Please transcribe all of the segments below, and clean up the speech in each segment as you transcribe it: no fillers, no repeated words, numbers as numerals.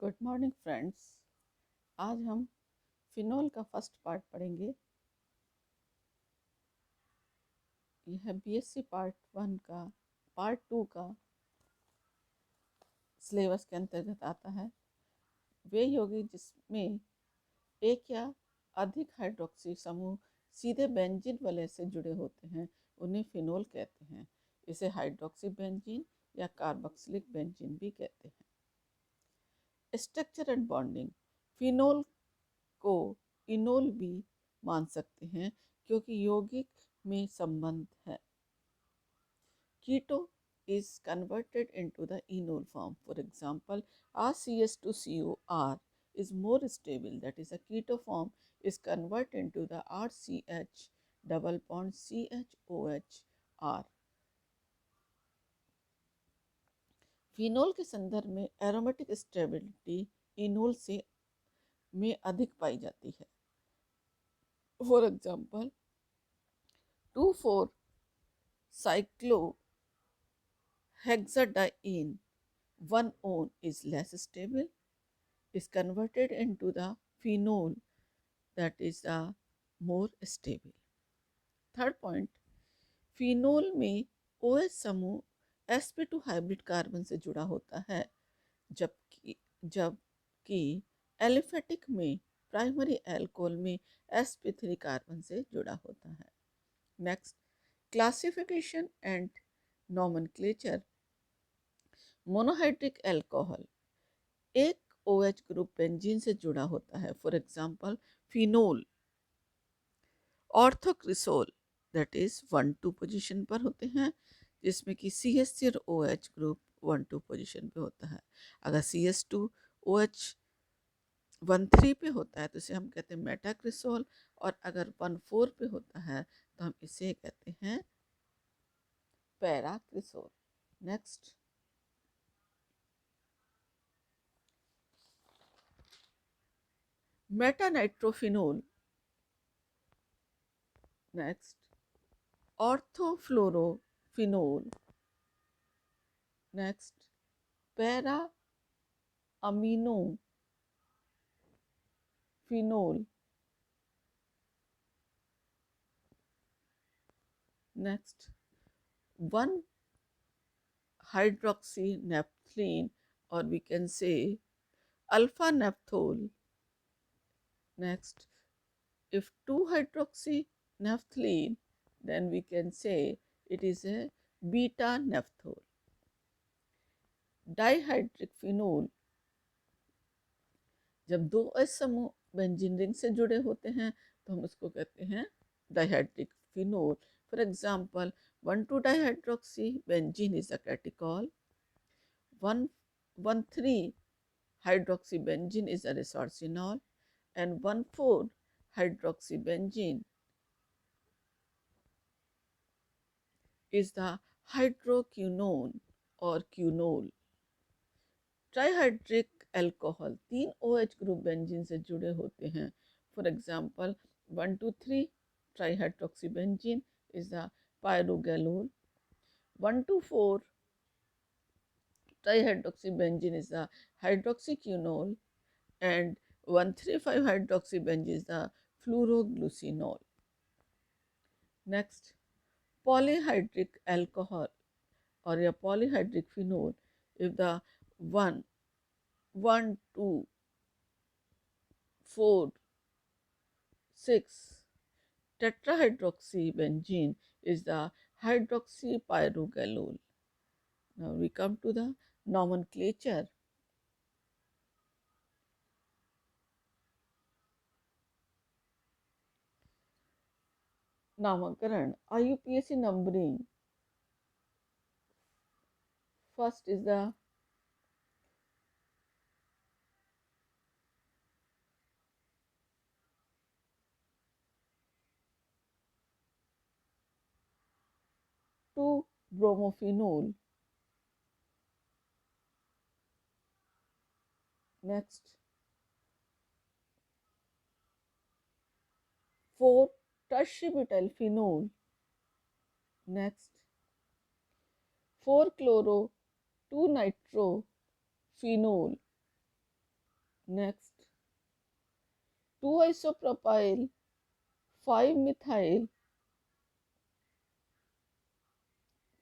Good morning friends. आज हम phenol का फर्स्ट पार्ट पढ़ेंगे। यह बीएससी पार्ट 1 का पार्ट 2 का सिलेबस के अंतर्गत आता है। वे यौगिक जिसमें एक या अधिक हाइड्रोक्सी समूह सीधे बेंजीन वलय से जुड़े होते हैं उन्हें फिनोल कहते हैं। इसे हाइड्रोक्सी बेंजीन या कार्बोक्सिलिक बेंजीन भी कहते हैं। Structure and bonding. फिनोल को इनोल भी मान सकते हैं क्योंकि यौगिक में संबंध है। कीटो is converted into the enol form. For example, RCH2COR is more stable, that is a keto form is converted into the RCH double bond CHOH R. Phenol के संदर्भ में एरोमेटिक स्टेबिलिटी इनोल से में अधिक पाई जाती है। For example 2,4-cyclohexadiene 1-one is less stable, is converted into the phenol that is the more stable. Third point, phenol में OH समूह sp2 हाइब्रिड कार्बन से जुड़ा होता है जबकि एलिफेटिक में प्राइमरी एल्कोहल में sp3 कार्बन से जुड़ा होता है। Next, classification and nomenclature. Monohydric alcohol एक OH ग्रुप बेंजीन से जुड़ा होता है। For example phenol. Orthocresol that is 1-2 position पर होते हैं जिसमें कि CH और OH ग्रुप 1-2 पोजीशन पे होता है। अगर CH2 OH 1-3 पे होता है तो इसे हम कहते हैं मेटाक्रिसोल, और अगर 1-4 पे होता है तो हम इसे कहते हैं paracresol. Next, metanitrophenol. Next, orthofluorophenol. Next, para amino phenol. Next, 1-hydroxynaphthalene, or we can say alpha naphthol. Next, if 2-hydroxynaphthalene, then we can say it is a beta naphthol. Dihydric phenol, जब दो H समूह benzene ring से जुड़े होते हैं तो हम उसको कहते हैं dihydric phenol. For example 1,2-dihydroxy benzene is a catechol, 1,13-hydroxy benzene is a resorcinol, and 1,4-hydroxy benzene is the hydroquinone or quinol. Trihydric alcohol 3 OH group benzene से जुड़े होते हैं। For example 1,2,3 trihydroxy benzene is the pyrogallol, 1,2,4 trihydroxy benzene is the hydroxyquinol, and 1,3,5 hydroxy is the fluoroglucinol. Next, polyhydric alcohol or a polyhydric phenol, if the 1,1,2,4,6 tetrahydroxybenzene is the hydroxypyrogallol. Now we come to the nomenclature. नामकरण, IUPAC numbering. First is the two bromophenol. Next, 4 tertiary butyl phenol. Next, 4 chloro 2 nitro phenol. Next, 2-isopropyl 5-methyl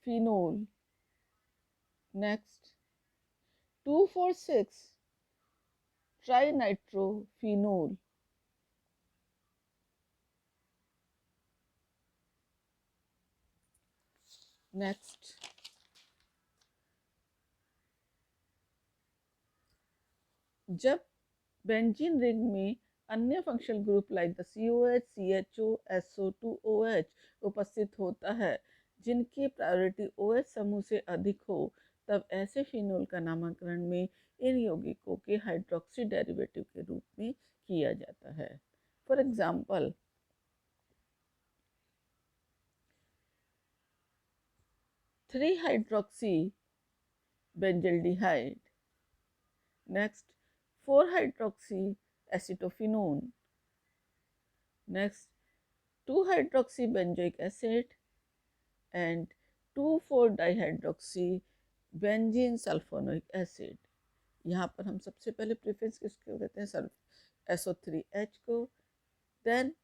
phenol. Next, 2,4,6 trinitrophenol. Next, जब benzene ring में अन्य functional group like the COH, CHO, SO2OH उपस्थित होता है जिनकी priority OH समूह से अधिक हो, तब ऐसे फिनोल का नामकरण में इन यौगिकों के हाइड्रोक्सी डेरिवेटिव के रूप में किया जाता है। For example, 3-hydroxy benzaldehyde. Next, 4-hydroxy acetophenone. Next, 2-hydroxy benzoic acid and 2,4-dihydroxy benzene sulfonic acid. यहाँ पर हम सबसे पहले प्रेफरेंस किसको देते हैं? SO3H को. Then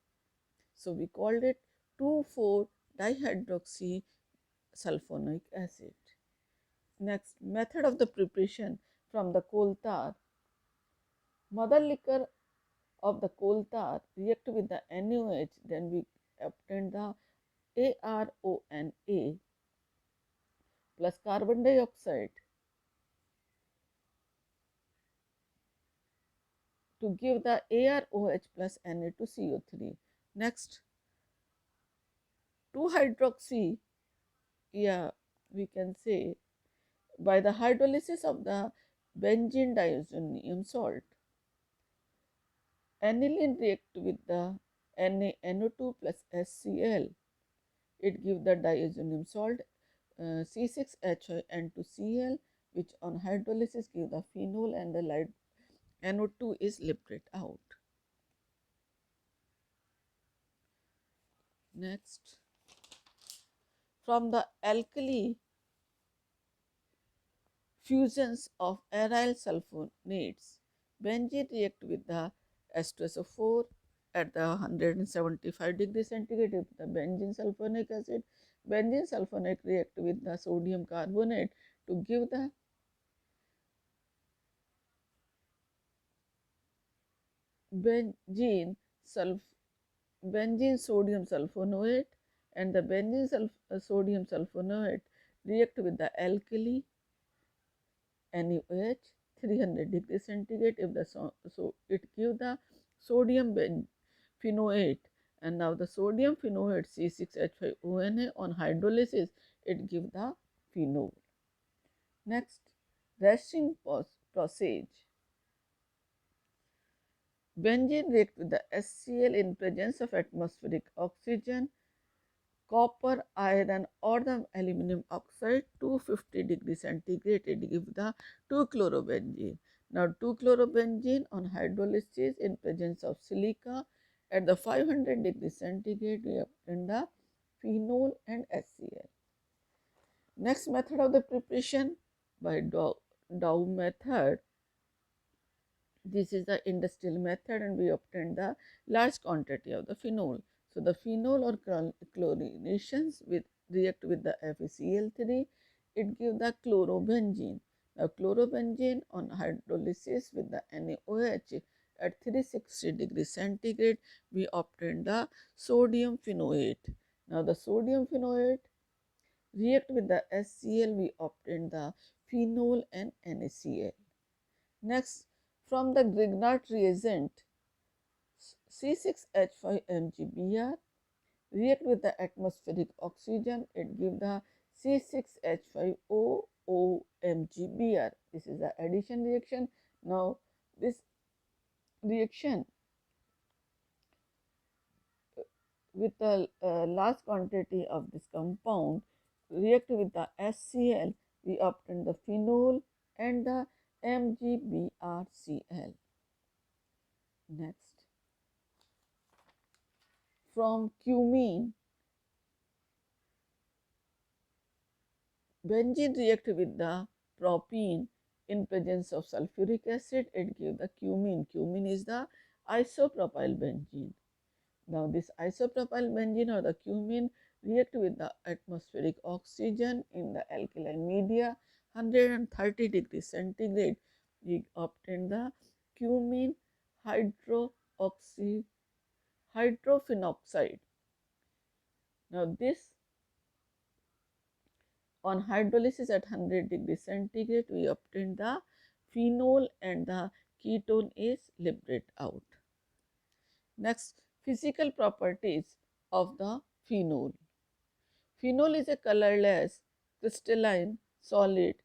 so we called it 2,4-dihydroxy sulfonic acid. Next, method of the preparation from the coal tar. Mother liquor of the coal tar react with the NaOH, then we obtain the ARONA plus carbon dioxide to give the AROH plus Na2CO3. Next, 2-hydroxy, we can say by the hydrolysis of the benzene diazonium salt, aniline react with the NaNO2 plus HCl. It gives the diazonium salt C6H2Cl, which on hydrolysis give the phenol, and the light NO2 is liberated out. Next, from the alkali fusions of aryl sulfonates, benzene react with the H2SO4 at the 175 degrees centigrade with the benzene sulfonic acid. Benzene sulfonate react with the sodium carbonate to give the benzene sodium sulfonate, and the benzene sodium sulfonate react with the alkali NaOH 300 degrees centigrade. If the so it give the sodium phenoate, and now the sodium phenoate C6H5ONA on hydrolysis it give the phenol. Next, Raschig process. Benzene react with the HCl in presence of atmospheric oxygen, copper, iron or the aluminum oxide 250 degrees centigrade. It gives the 2-chlorobenzene. Now 2-chlorobenzene on hydrolysis in presence of silica at the 500 degrees centigrade we obtain the phenol and HCl. Next method of the preparation by Dow method. This is the industrial method, and we obtain the large quantity of the phenol. So the phenol or chlorinations react with the FeCl3. It gives the chlorobenzene. Now chlorobenzene on hydrolysis with the NaOH at 360 degrees centigrade, we obtain the sodium phenoate. Now the sodium phenoate react with the HCl, we obtain the phenol and NaCl. Next, from the Grignard reagent, C6H5MgBr react with the atmospheric oxygen, it gives the C6H5OOMgBr. This is the addition reaction. Now, this reaction with the large quantity of this compound react with the HCl, we obtain the phenol and the MgBrCl. Next, from cumene, benzene react with the propene In presence of sulfuric acid, it gives the cumene. Cumene is the isopropyl benzene. Now this isopropyl benzene or the cumene react with the atmospheric oxygen in the alkaline media 130 degrees centigrade. We obtain the cumene hydrophenoxide. Now this on hydrolysis at 100 degrees centigrade, we obtain the phenol and the ketone is liberated out. Next, physical properties of the phenol. Phenol is a colorless crystalline solid.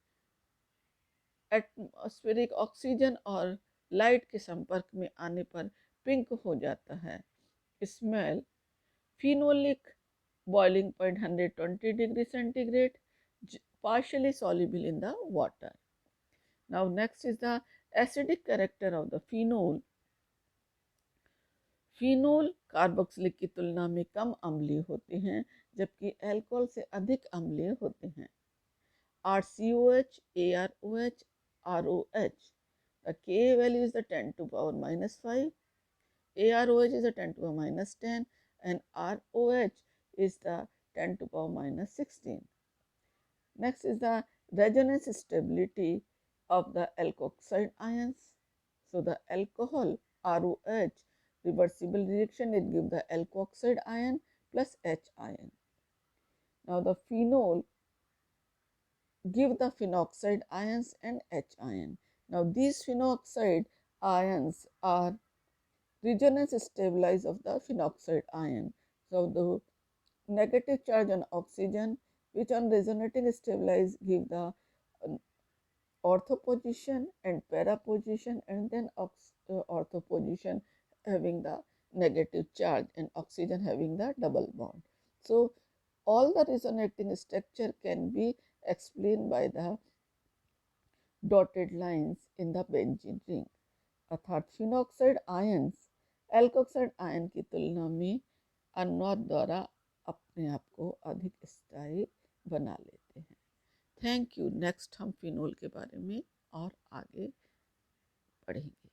Atmospheric oxygen और light के संपर्क में आने पर pink हो जाता है. Smell. Phenolic boiling point 120 degree centigrade, partially soluble in the water. Now next is the acidic character of the phenol. Phenol carboxylic की तुलना में कम अम्लीय होते हैं, जबकि अल्कोहल से अधिक अम्लीय होते हैं. RCOH, AROH, ROH. The Ka value is the 10 to power minus 5. AROH is the 10 to power minus 10 and ROH is the 10 to power minus 16. Next is the resonance stability of the alkoxide ions. So the alcohol ROH reversible reaction, it gives the alkoxide ion plus H ion. Now the phenol give the phenoxide ions and H ion. Now these phenoxide ions are resonance stabilized of the phenoxide ion. So the negative charge on oxygen which on resonating stabilize give the ortho position and para position, and then ortho position having the negative charge and oxygen having the double bond. So all the resonating structure can be explained by the dotted lines in the benzene ring. अर्थात phenoxide ions alkoxide ion की तुलना में अनुनाद द्वारा अपने आप को अधिक स्थायी बना लेते हैं. Thank you. नेक्स्ट हम फिनोल के बारे में और आगे पढ़ेंगे.